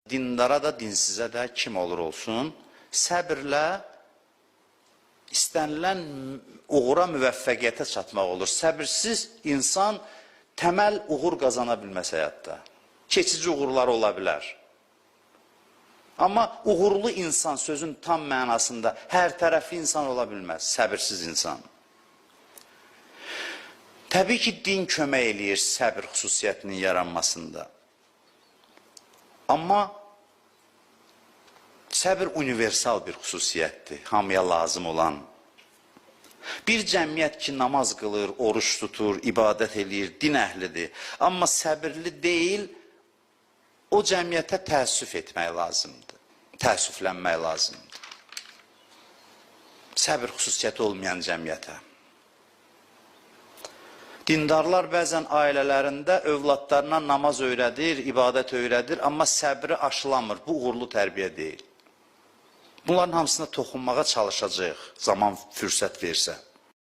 Dindara da, dinsizə də, kim olur olsun, səbirlə istənilən uğura, müvəffəqiyyətə çatmaq olur. Səbirsiz insan təməl uğur qazana bilməz həyatda. Keçici uğurlar ola bilər. Amma uğurlu insan sözün tam mənasında hər tərəfli insan ola bilməz, səbirsiz insan. Təbii ki, din kömək eləyir səbir xüsusiyyətinin yaranmasında. Amma səbir universal bir xüsusiyyətdir, hamıya lazım olan. Bir cəmiyyət ki, namaz qılır, oruç tutur, ibadət eləyir, din əhlidir. Amma səbirli deyil, o cəmiyyətə təəssüf etmək lazımdır, təəssüflənmək lazımdır. Səbir xüsusiyyəti olmayan cəmiyyətə. Dindarlar bəzən ailələrində övladlarına namaz öyrədir, ibadət öyrədir, amma səbri aşılamır. Bu uğurlu tərbiyə deyil. Bunların hamısına toxunmağa çalışacaq, zaman fürsət versə.